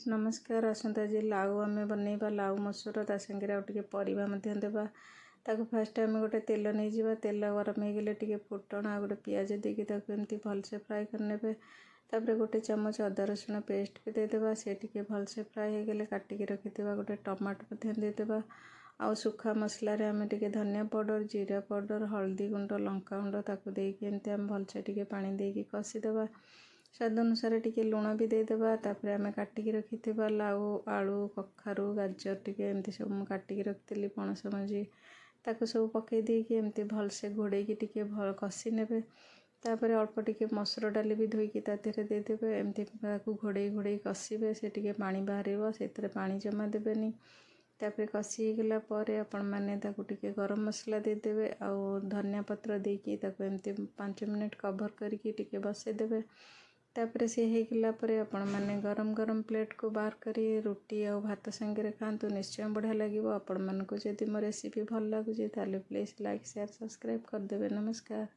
नमस्कार। आसंता आज लाउ आम बनइबा लाउ मसूर ता संगे आउ टिके परिबा मध्य देबा। ताको फास्ट आम गोटे तेल नहीं जावा। तेल गरम हो गले टिके फुटण आ गोटे पियाज देकी ताको एमती भलसे फ्राए करनेबे। तापर गोटे चमच अदा रसुण पेस्ट भी देदेबा। से टिके भलसे फ्राए हो गले काटिकी रखिथिबा गोटे टमाटो मध्य देदेबा। आउ सुखा मसला रे आम टिके धनिया पाउडर जीरा पाउडर हल्दी गुंड लंका गुंड ताको देकी एमती आम भलसे टिके पानी देकी कसीदेबा। स्वाद अनुसार टिके लुण भी देदेबा। तापर आम काटिकी रखिथिबा लाउ आलू कखारू गाजर टिके एमती सब मु काटिकी रखिथिली पणस मंजी ताको सब पकई देकी एमती भलसे घोड़ेकी टिके भल कसी नेबे। तापर अल्प टिके मसूर डाली भी धोईकी ता देहरे देदेबे। एमती ताको घोड़े घोड़े कसीबे। से टिके पानी बाहरिबो सेतरे पानी जमा देबेनी। तापर कसी गला परे आपण माने ताको टिके गरम मसला देदेबे आउ धनिया पत्र देकी ताको एमती 5 मिनिट कवर करके टिके बसे देबे। तापर से हेगला परे आपण माने गरम गरम प्लेट को बाहर करी रोटी और भात संगे खातु निश्चय बढ़िया लगे। आपण मानक जदि मो रेसिपी भल लगुच ताले प्लीज लाइक शेयर सब्सक्राइब करदेवे। नमस्कार।